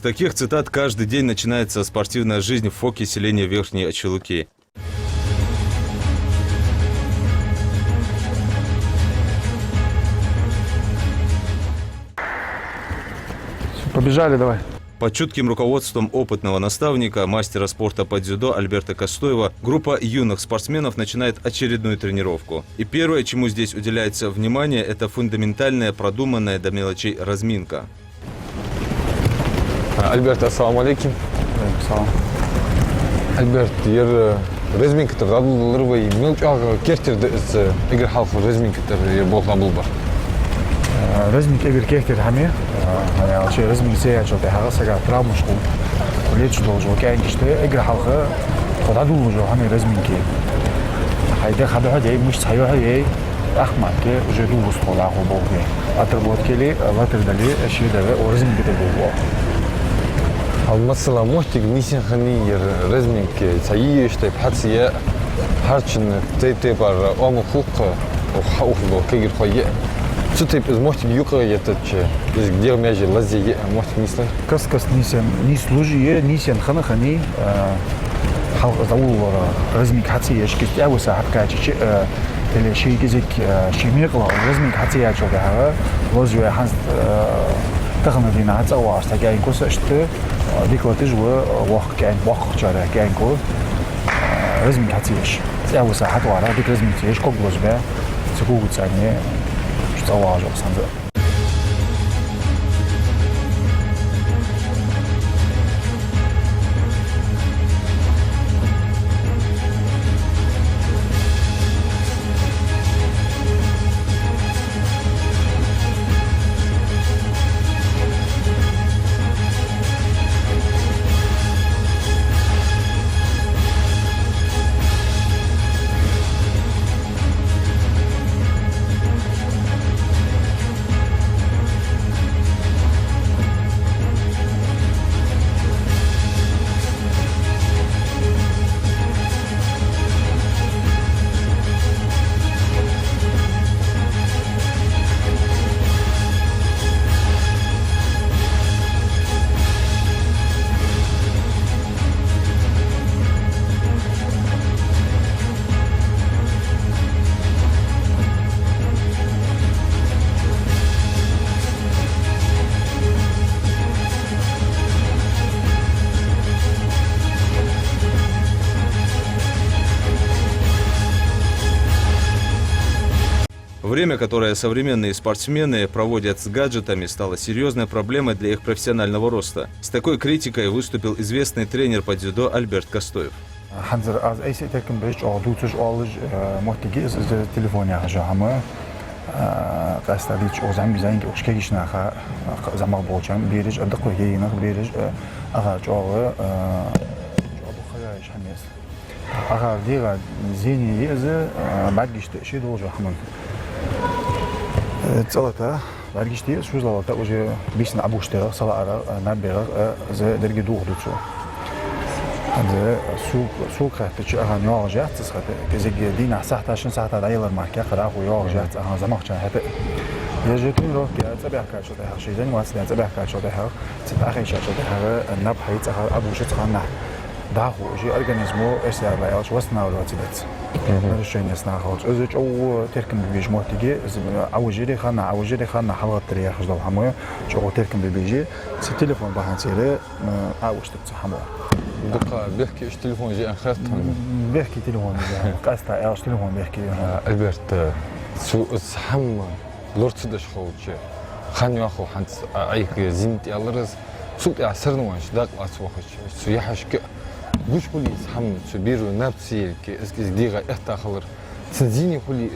таких цитат каждый день начинается спортивная жизнь в ФОКе селения Верхние Очелуки. Побежали, давай. Под чутким руководством опытного наставника, мастера спорта по дзюдо Альберта Костоева, группа юных спортсменов начинает очередную тренировку. И первое, чему здесь уделяется внимание, это фундаментальная, продуманная до мелочей разминка. Альберт, ассаламу алейкум. Салам. Альберт, разминка-то рабылырвай, мелчага кертерді игр халқы разминка-то болғабылба. Разминка игр кехтер хами. شيء لازم يساعد شو تها سجع ترام مشغول وليش دوجو كأن كشته إجرا حلقة خدها دوجو هم لازم كي هيدا خدها جاي مش صحيح هي أحمد كي وجدوا وصلوا له بوجه أتربوت كلي واتر دلي أشياء ده ولازم كده بوجه المسألة محتاج نيسان خني رزمك سعي يشتى بحثية هرشن تبار أم خوق وخوف كير خيّة شو تيب إذا محتاج يقرأ يتتش إذا كدير ماجي لازم محتاج نيسان كاس نيس لوجي نيسان خني حلق زول رزمك حتى يشكت أول ساعة كاتش اللي شيء كذا شيء ميقلا رزمك حتى يشوف هذا لازم يحس تخمن دينا حتى واش تجاي كوس أشته ديك وتجوا واق كائن واق جرا كائن كول رزمك حتى يش أول ساعة وعلى ديك رزمك يش كوب لازم تقول تاني زواج وصندوق. Время, которое современные спортсмены проводят с гаджетами, стало серьезной проблемой для их профессионального роста. С такой критикой выступил известный тренер по дзюдо Альберт Костоев. حنزر از ایسی تکم بیش آدوتش آلج محتاجی از تلفنی هجا همه قصد دیچ آزم بیزنی که اوش کیش نخه زمان باشم بیرج دقیقی اینک بیرج آخر جاوه جابو خیالش همیست آخر دیگر زینی از برگشت شید وجه همون تصالته برگشتی شوز لالته وجه بیش نعبوشته صلاة نبیره ز درگی دوغ دوتشو هذا سوق خاطر أهان يواجه تسخط إذا جدينا ساعة عشان ساعة دايلر معك خلاص ويواجه أهان زمان عشان هذا يجتون رو كي تبع كاشة ده شيء زين واسنة تبع كاشة ده تتأخر شاشة ده النب حيت أبو شت خانة داخو شيء أورجانيزمو إسيار لايش واسنا ولا تبت هذا الشيء نسنا خالص إذا جو تركم بيجمع تيجي أوجري خانة حلقة تريا خجل الحموية جو تركم بيجي التليفون بحن سيره أوش تتصحمه دقة بيحكي إيش تليفون جي أخذتهم بيحكي تليفون قصته إيش تليفون بيحكي ألبرت سو الصحم لورد سدش خوش خان ياخو حنت أيك زينت يالرز سوق عسرنا وانش داق أسوخش سياحش ك وش بولي صحم سو بيرو نفسي كي إسكيز ديغا إختاخلر تنزيني بولي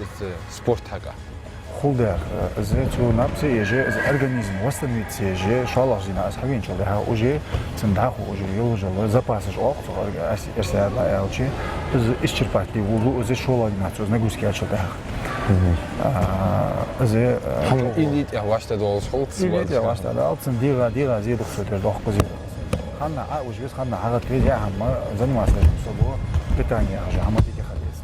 سبورت حاجة خلدر إذا تو نفسي يجي إذا أورجانيزم وستنيت يجي شالله زينا أصحابين شو ده وجي تندخو وجي يوجل زباسش أخ إرسال لا يالشي إذا إشترباتي ولو إذا شالله زينا تز نجوز كيال شو ده إذا هم إليت يا واشتا دولس خلص إليت يا واشتا لا أصلا ديغا زيد خسر ده خبزي خلنا وجي بس خلنا حاجة كذي هم زين ما أصلا صبوا بتاني حاجة هم تيجي خليس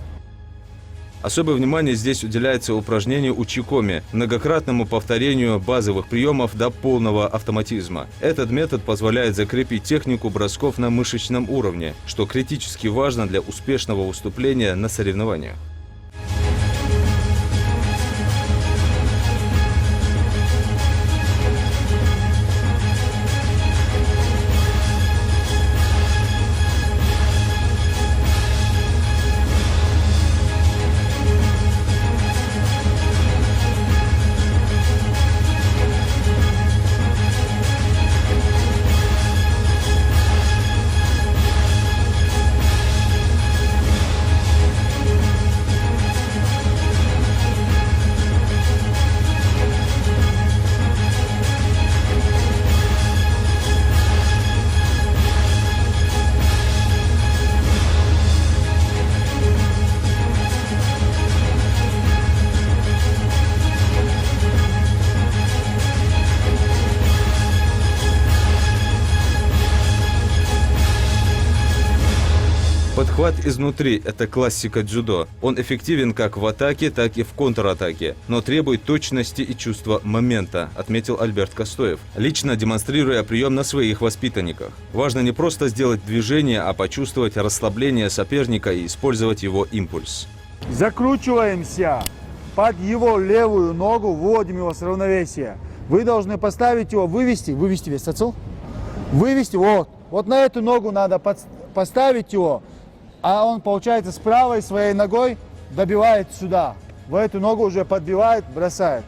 Особое внимание здесь уделяется упражнению учикоми, многократному повторению базовых приемов до полного автоматизма. Этот метод позволяет закрепить технику бросков на мышечном уровне, что критически важно для успешного выступления на соревнованиях. Подхват изнутри – это классика дзюдо. Он эффективен как в атаке, так и в контратаке, но требует точности и чувства момента, отметил Альберт Костоев, лично демонстрируя прием на своих воспитанниках. Важно не просто сделать движение, а почувствовать расслабление соперника и использовать его импульс. Закручиваемся под его левую ногу, вводим его с равновесия. Вы должны поставить его, вывести весь отцел, вывести, вот на эту ногу надо поставить его, а он, получается, с правой своей ногой добивает сюда. В эту ногу уже подбивает, бросает.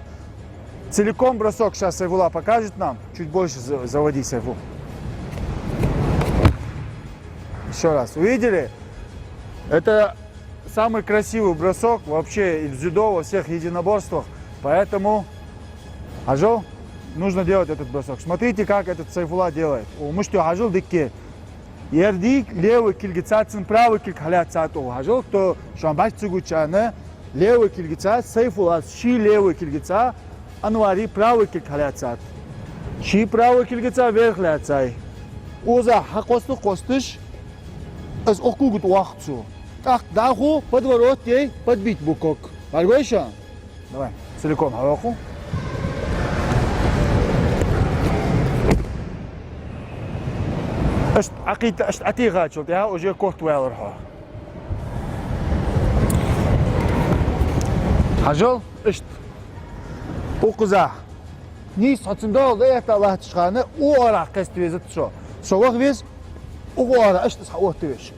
Целиком бросок сейчас Сайфулла покажет нам. Чуть больше заводи, Сайфул. Еще раз. Увидели? Это самый красивый бросок вообще в дзюдо, во всех единоборствах. Поэтому, Ажол, нужно делать этот бросок. Смотрите, как этот Сайфулла делает. Ажол дикки. Ердик левый килгицацин, правый килгхаляцат Ажол, кто шамбач цугучаны, левый килгицат, Сайфулла, ши левый килгица, Анвари правый килгхаляцат. Ши правый килгица вверх ляцай. Оза хакосту костыш, аз окугут уахцу. Так, даху, подворот ей, подбить букок. Баргойша? Давай, целиком, хаваху. اشت عقيد اشت عتيقة شلت يا وجه كوت ويالرها حجل اشت وقزا نيس حتندول ده الله تشخانه وورا قستويز شو وقت فيز وورا اشت صحوه تويش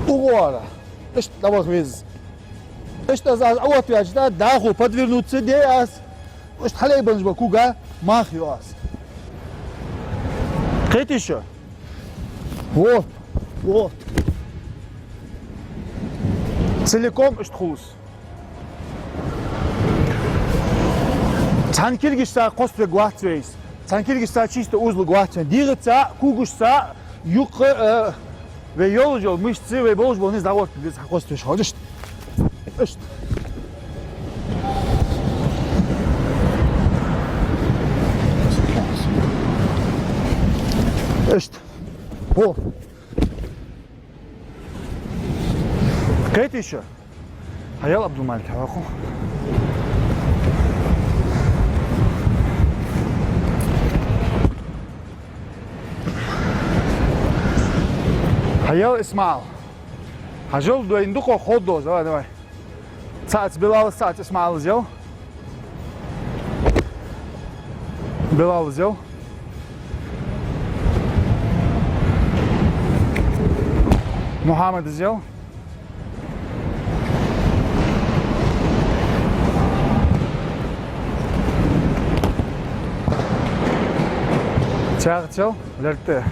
وورا اشت لوقت فيز اشت ازاز اوت وياش ده داخل подвернуться دياس اشت حلي بنجبا كوغا Мах юас. Хоть еще. Вот. Целиком штхус. Цанкиргишса косты гуатвейс. Цанкиргишса чисто узлы гуатвейс. Дирца кугушса юк ve yolcu mышцы ve болжбол не завод без косты ходишь. اشت هو كيت еще هيلا عبد الملك هاخو هيلا اسماعيل هجول دو индуко ходо давай ساعة بلال ساعة اسماعيل сделал بلال сделал Мухаммад сделал. Тягчел, лерте.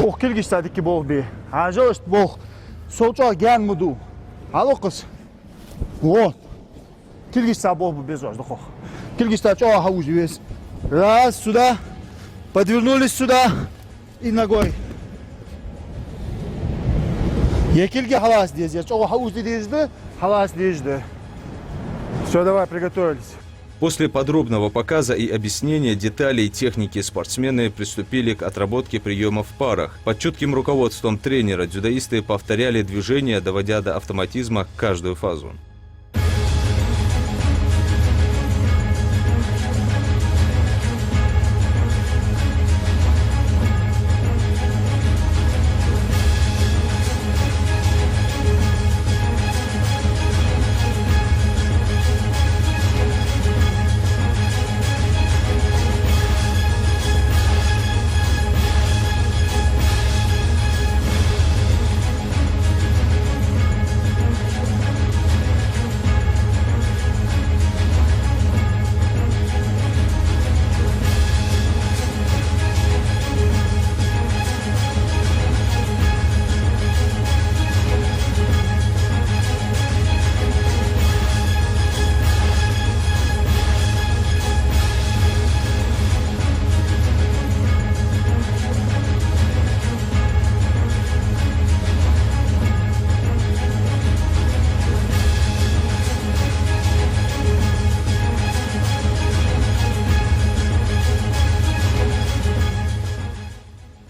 Ох, келгиш садики бол би. Ажош бол. Солчо ген муду. Алокос. Вот. Киргизстан был бы без воздуха. Киргизстан чего хаузи весь. Раз, сюда. Подвернулись сюда. И ногой. Я кирги халас здесь. Я чего хаузи здесь. خلاص ديجده. Все, давай, приготовились. После подробного показа и объяснения деталей техники спортсмены приступили к отработке приемов в парах. Под чутким руководством тренера дзюдоисты повторяли движения, доводя до автоматизма каждую фазу.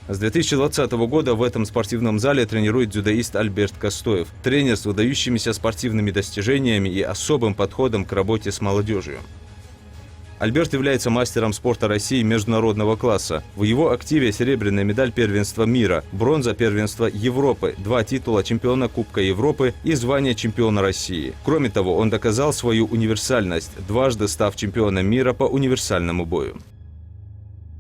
С 2020 года в этом спортивном зале тренирует дзюдоист Альберт Костоев, тренер с выдающимися спортивными достижениями и особым подходом к работе с молодежью. Альберт является мастером спорта России международного класса. В его активе серебряная медаль первенства мира, бронза первенства Европы, 2 титула чемпиона Кубка Европы и звание чемпиона России. Кроме того, он доказал свою универсальность, дважды став чемпионом мира по универсальному бою.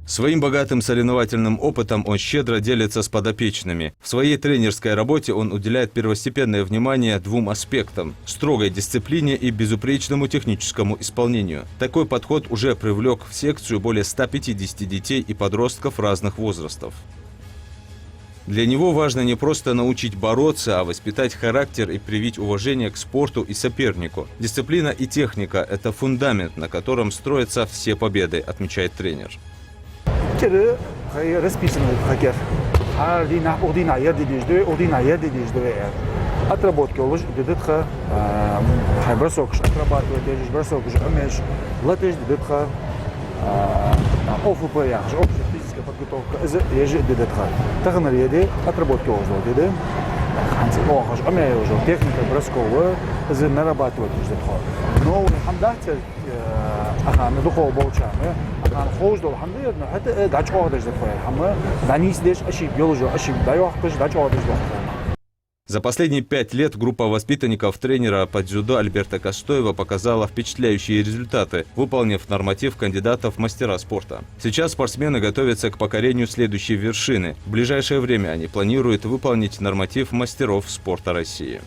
Своим богатым соревновательным опытом он щедро делится с подопечными. В своей тренерской работе он уделяет первостепенное внимание 2 аспектам – строгой дисциплине и безупречному техническому исполнению. Такой подход уже привлек в секцию более 150 детей и подростков разных возрастов. Для него важно не просто научить бороться, а воспитать характер и привить уважение к спорту и сопернику. Дисциплина и техника – это фундамент, на котором строятся все победы, отмечает тренер. كده هي расписано хакер. Ардина одина едидижде, одина едидижде. Отработки улож дедетха хайбрасокш отрабатывать, дедиш брасокш амеш латеш дедетха ОФП яхш, общая физическая подготовка, еже дедетха. Тахнар еде отработки улождо деде. Ханси охаш амеш улождо техника браскова, езе нарабатывать дедетха. Но хамдахтер ахана духов болчаме. За последние 5 лет группа воспитанников тренера по дзюдо Альберта Костоева показала впечатляющие результаты, выполнив норматив кандидатов в мастера спорта. Сейчас спортсмены готовятся к покорению следующей вершины. В ближайшее время они планируют выполнить норматив мастеров спорта России.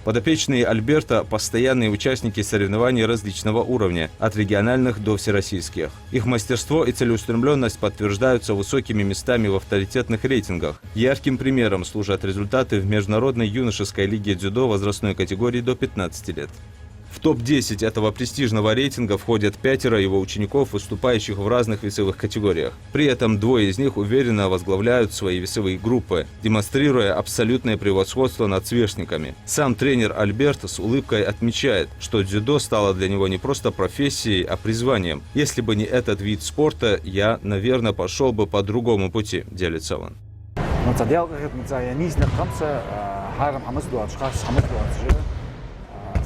Подопечные Альберта – постоянные участники соревнований различного уровня, от региональных до всероссийских. Их мастерство и целеустремленность подтверждаются высокими местами в авторитетных рейтингах. Ярким примером служат результаты в Международной юношеской лиге дзюдо возрастной категории до 15 лет. В топ-10 этого престижного рейтинга входят 5 его учеников, выступающих в разных весовых категориях. При этом 2 из них уверенно возглавляют свои весовые группы, демонстрируя абсолютное превосходство над сверстниками. Сам тренер Альберт с улыбкой отмечает, что дзюдо стало для него не просто профессией, а призванием. Если бы не этот вид спорта, я, наверное, пошел бы по другому пути, делится он.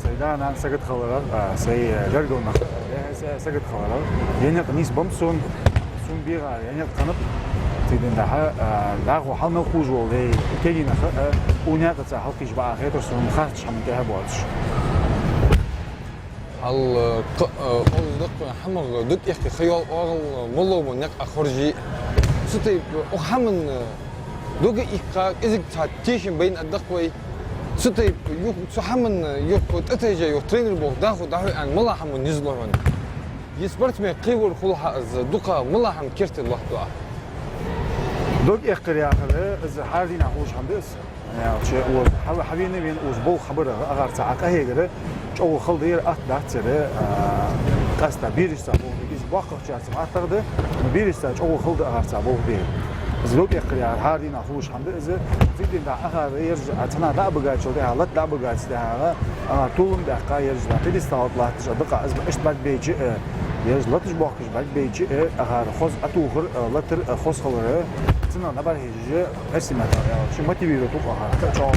سيدانا سجد خلرا سي جرجو نخ سجد خلرا يعني قنيس بمسون سون بيرا يعني قنب تيدن ده داخو حنا خوجو لي كيجي نخ ونيا قصا حلقيش بقى خير سون خاطش حم كه بواتش ال قصدق حمر دك يحكي خيال اغل مولو ونك اخرجي ستي وحمن دوغ ايقا ازك تاتيشن بين الدقوي ستي يو سحمن يو تتجا يو ترينر بو داخو عن ملاحم نزلون يسبرت مي قيور خلها از دقه ملاحم كرت الوقت دوغ اخر يا اخر از حالينا خوش حمدس يعني شيء هو حبيبي بين اسبوع خبر اغار ساعه هيغره جو خلدير اتداتره قاستا بيرسا بو بيز باخ جاس اعتقد بيرسا جو خلد اغار ساعه بو بي زلوك يقرأ هاردي نخوش حمد إذا زيد دا أخر يرجع تنا دا بقى شو ده لط دا بقى ده طولم دا قا يرجع تدي استوى الله تجدق أز إيش بعد بيجي يرجع لطش باقش بعد بيجي أخر خص أتوخر لطر خص خبره تنا نبر هيجي اسمه شو ما تبي لطوق أخر شو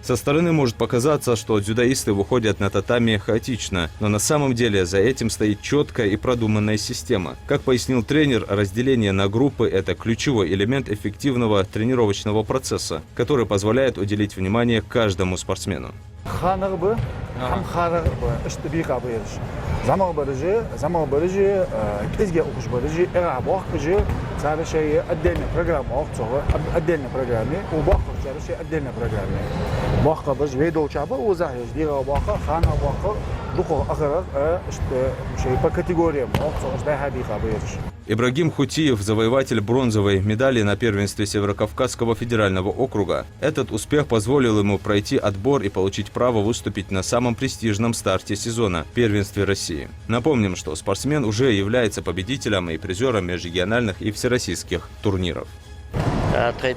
Со стороны может показаться, что дзюдоисты выходят на татами хаотично, но на самом деле за этим стоит четкая и продуманная система. Как пояснил тренер, разделение на группы – это ключевой элемент эффективного тренировочного процесса, который позволяет уделить внимание каждому спортсмену. زمان برجي كيزجي أخش برجي إرعب وقت صار شيء أدينا برنامج وقت أدينا برنامج وباقي صار شيء أدينا برنامج باقي برج فيديو شابه وزاهي جديرة باقي خانة باقي دخول آخر شيء بكاتيجوريا وقت ده هذه خبيرش. Ибрагим Хутиев, завоеватель бронзовой медали на первенстве Северокавказского федерального округа. Этот успех позволил ему пройти отбор и получить право выступить на самом престижном старте сезона – первенстве России. Напомним, что спортсмен уже является победителем и призером межрегиональных и всероссийских турниров.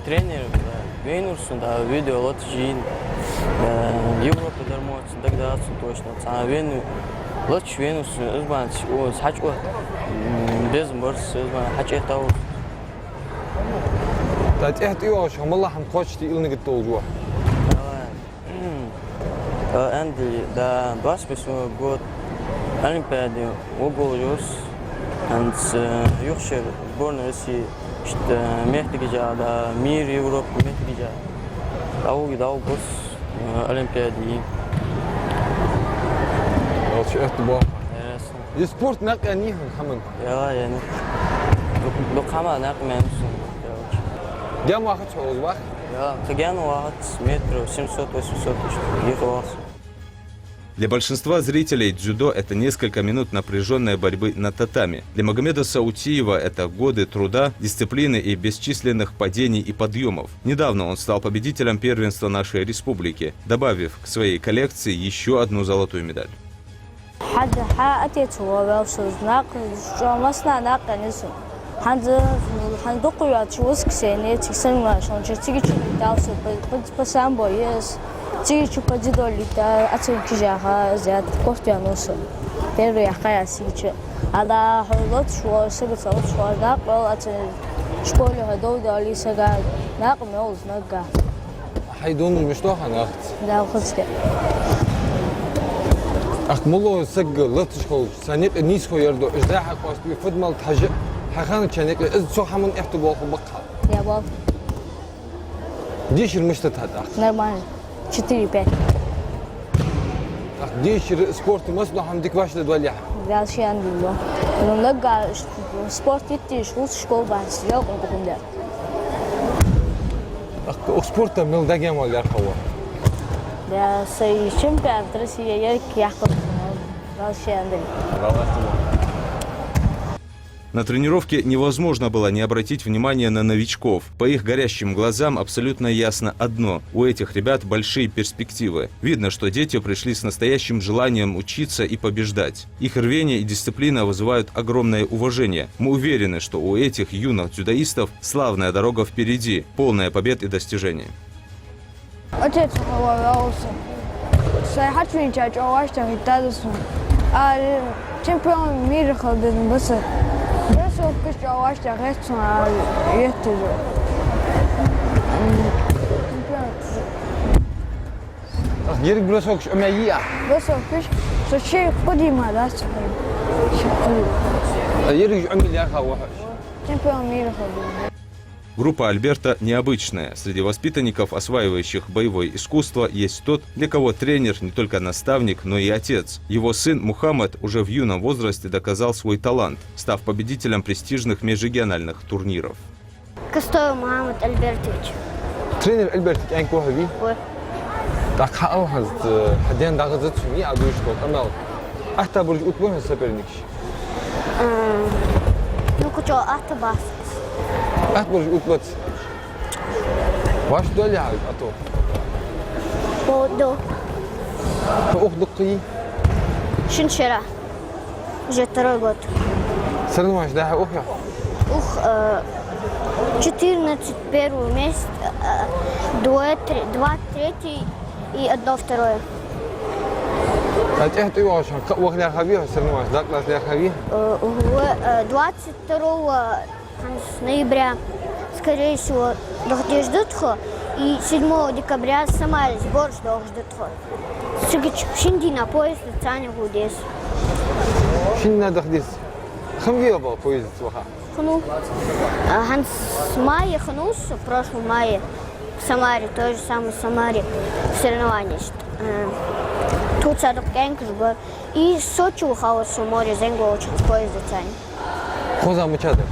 Тренер Вейнурсун, видео лотжин, Европа дармоц, тогда точно. Вейну лотж Вейнурсун, избан, сачу, без морс, избан, хачи тау. تأتيت إيوه شو والله حنقاشتي إلنا قد توجوه. عندي دا باس بسوا قط أولمبيادي وقوليوس عند يخشر بورنرسي شت مهتجا دا مير يوروب مهتجا داو بس أولمبيادي. شو اختبار؟ السبورت ناقنيه محمد. يعني لو كمان ناقمن. جام واحد شو واحد؟ كجان واحد متر 700-800 يخلص. Для большинства зрителей дзюдо – это несколько минут напряженной борьбы на татами. Для Магомеда Саутиева это годы труда, дисциплины и бесчисленных падений и подъемов. Недавно он стал победителем первенства нашей республики, добавив к своей коллекции еще одну золотую медаль. تيجي تشوف جدول اللي تا أصلا كجاها زياد كوستيانوس تيرو يحكي سيجي هذا حضرت شو سبت صوت شو ناقل أصلا شكله هدول دالي سجاد ناقل مولز نقع حيدون المشروع هناخد لا خذ أخ ملو سجل لا تشخل سنيت النيس هو يردو إجداع قاس بفضل تحجة حخان كانك إذ سو حمن احتباق بقى يا باب ديش المشتت هذا نورمال 4-5 ديش سبورت مصلحة عندك باش تدوليها لا شيء عندي الله لو نلقى سبورت يتي شوز شكول بس يوم بكم ده أخ سبورت من ده جام ولا هو ده سي شمبيون ترسي يرك يحكم لا شيء عندي На тренировке невозможно было не обратить внимание на новичков. По их горящим глазам абсолютно ясно одно – у этих ребят большие перспективы. Видно, что дети пришли с настоящим желанием учиться и побеждать. Их рвение и дисциплина вызывают огромное уважение. Мы уверены, что у этих юных дзюдоистов славная дорога впереди, полная побед и достижений. Eso que eu acho que é يرك بلوسوكش أمية بس كش شيء قديم هذا يرك أمي اللي أخا وحش чемпион мира ходил. Группа Альберта необычная. Среди воспитанников, осваивающих боевое искусство, есть тот, для кого тренер не только наставник, но и отец. Его сын Мухаммад уже в юном возрасте доказал свой талант, став победителем престижных межрегиональных турниров. Кастоев Мухаммад Альбертович. тренер Альбертик أنك وهبي так حاول حدين ضغطت سمية عدوش لو تمام أحتى برج أتبوه السبرنيكش نكتو أحتباس أحتى برج أتبوت واش دولي عاد أتو بودو فأخ دقي شنشرة جترغوت سرنا واش داها أخ أخ 14 первое место, 23 и 1 второе. Хотя ты очень вахля хави, все равно да класс для хави. 22 ноября, скорее всего, ждут, и 7 декабря сама сбор ждут. Шинди на поезд, Таня Гудес. Шинди надо ходить. Хамви был поезд слуха. Хну. Ханс мая хнус, в прошлом мае в Самаре, то же самое в Самаре, соревнования. Тут садок гэнкш был. И Сочи ухало в море, зенго очень с поезда Таня. Хоза мучады.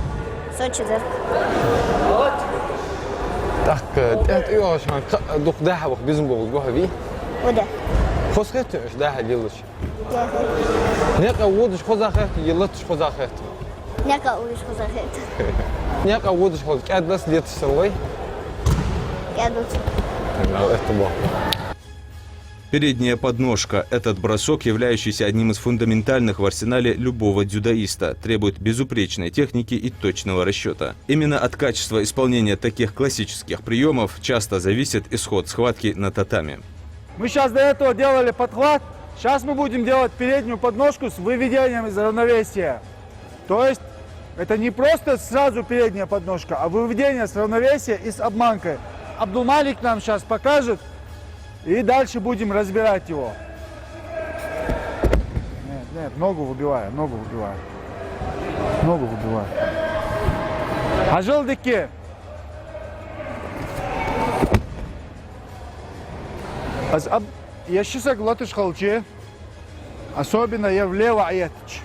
Сочи, да. Так, ты очень дух даха bizim bu havi. Вода. Хосхет даха делаешь. Нека водиш хозахет, елатш хозахет. Нека улиш хозахет. Нека водиш хозахет, адлас лет сылой. Ядут. Это было. Передняя подножка. Этот бросок, являющийся одним из фундаментальных в арсенале любого дзюдоиста, требует безупречной техники и точного расчета. Именно от качества исполнения таких классических приемов часто зависит исход схватки на татами. Мы сейчас до этого делали подхват, сейчас мы будем делать переднюю подножку с выведением из равновесия. То есть это не просто сразу передняя подножка, а выведение с равновесия и с обманкой. Абдулмалик нам сейчас покажет, и дальше будем разбирать его. Нет, ногу выбиваю. Ногу выбиваю. Ажылдыки. Я сейчас глотыш халче, особенно я влево аятыч.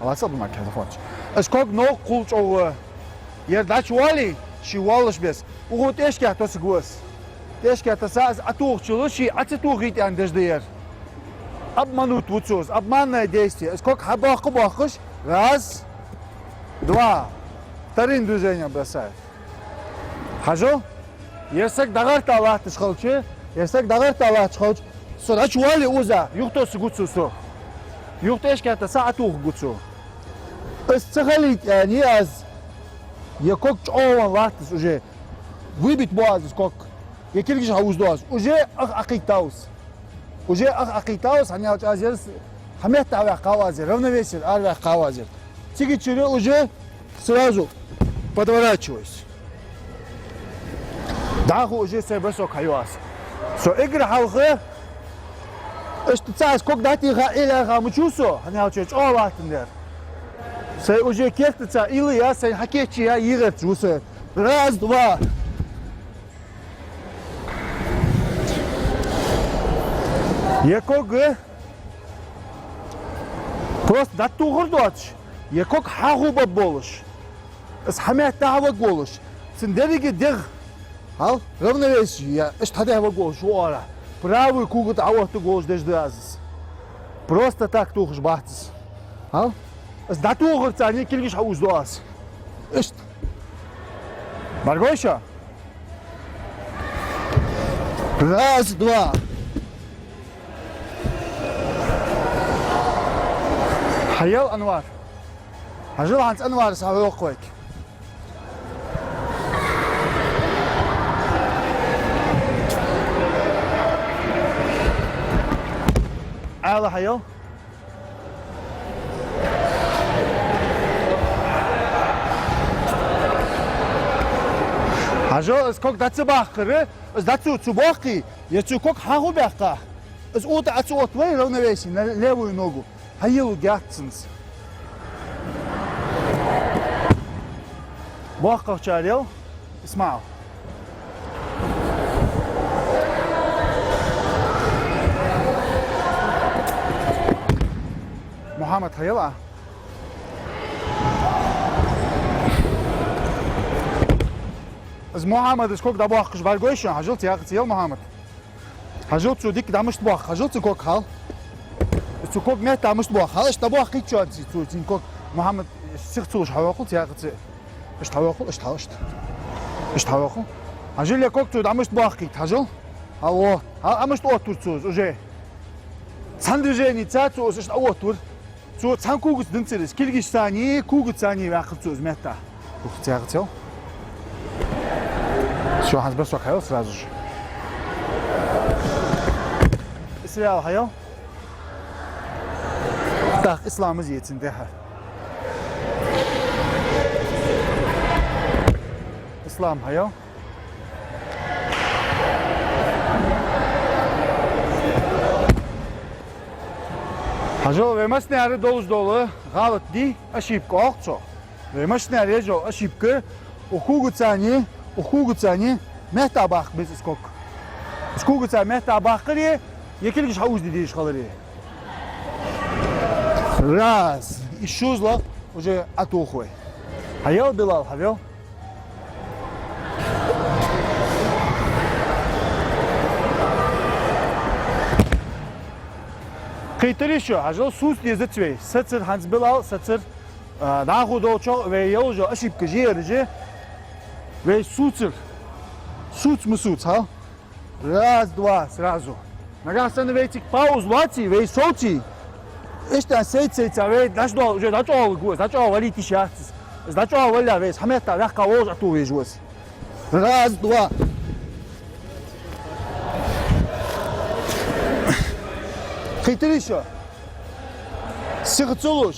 Аласа думаю, сколько ног кулч over. Я дач вали, шивалыш без. Угут эшки атосы гуас. Эшки атоса атугчулу, ши атугит андеждер. Обманут вуцуз, обманное действие. Сколько хабаху-бахуш, раз, два. Вторым движением бросает. Хажу? Ерсек дагарта аллахтыш халче. Ерсек дагарта аллахтыш халче. Дач вали уза, юхтосы гуцусу. Юхт эшки атоса атуг гуцу. Сцехалить, не аз. Я как чован лахтыш уже. Выбить боазы, сколько. Я киргиш хауздуаз. Уже акитаус. Они азер. Хамет авиакавазер. Равновесие авиакавазер. Тигичуре уже сразу подворачиваюсь. Даху уже себесок хаюас. Со игра халхе. Что царь, сколько дати иля хамучусо. Они алчуч олатындер. Сей уже кертица или я сей хакечи я играть усе. Раз, два. Яког просто датугурдоч. Яког хагуба болуш. С хамят тава голуш. Синдериги диг. Ал равновесие. Эштадава голуш уара. Правый кугут авахту голуш деждазис. Просто так тухш бахтис. Ал с датугурца они килгиш хауздоас. Эшт. Маргойша. Раз, два. حيال أنوار هجل عن أنوار ساوي وقويك على حيال هجل اسكوك داتس باخر اس داتسو تباقي يتسوكوك حاغو باقا اس اوتا اتسو اوتوي لو نويسي ليوي نوغو هيو جاتسنس باقا شاريو اسمعوا محمد هيلا از محمد اسكوك دا باقش برگوشن هجلت يا محمد هجلت سو ديك دامشت باق هجلت كوك حال سوكوك نت دامشت باق حالش دا باق قيت شو سو كوك محمد سيختوش حواقل تياقت اش حواقل اش حواقل هجل يا كوك تو دامشت باق قيت هجل هاو امشت اوتور سوز уже сандвижени цацу ос اوتور سو цанкугс дынцерис килгиш сани кугс сани вахцуз мета кугс тиягцо Все, Ханс бросок Хайо сразу же. Сериал Хайо. Так, İslam'ı yetsin de. İslam Hayо. Хажо, вемас не аре долу, галат ди, ошибка акцо. Вемас не аре жо, ошибка, ухугуцани, мехтабах без скок. Скугуца мехтабах кыре, екилгиш хауз ди диш калыри. Раз, исчезла уже атухой. Хайо, Билал, Хайо. Kıytır işo, acaba sus diye zıtçı. Satır Hans Bilal, satır nahu doço ve yolcu aşıp kıcı yarıcı ve sutsır. Suts mı suts ha? Раз, два, сразу. Нагастанı ve tik pauz vati ve soçi. İşte seytse ve daşdo уже daço guz, daço vali tişahs. Daço valla ve hameta rakka oz atu ve juz. Раз, два. Kıytır işo. Sıkıntı olur.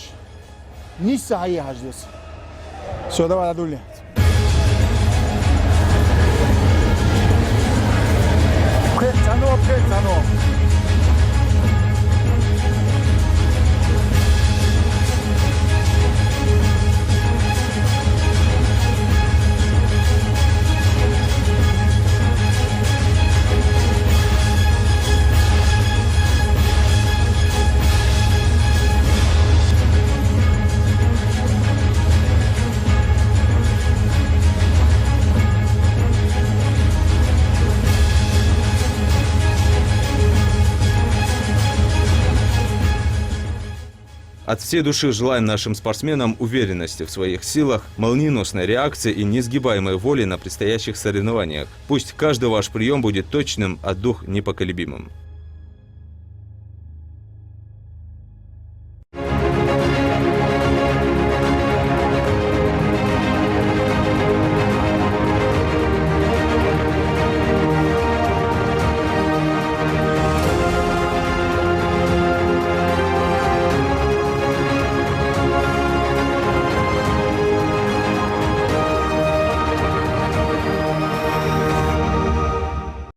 Nisa hayı hacdız. Söyle bana dolu. Pretano. От всей души желаем нашим спортсменам уверенности в своих силах, молниеносной реакции и несгибаемой воли на предстоящих соревнованиях. Пусть каждый ваш прием будет точным, а дух непоколебимым.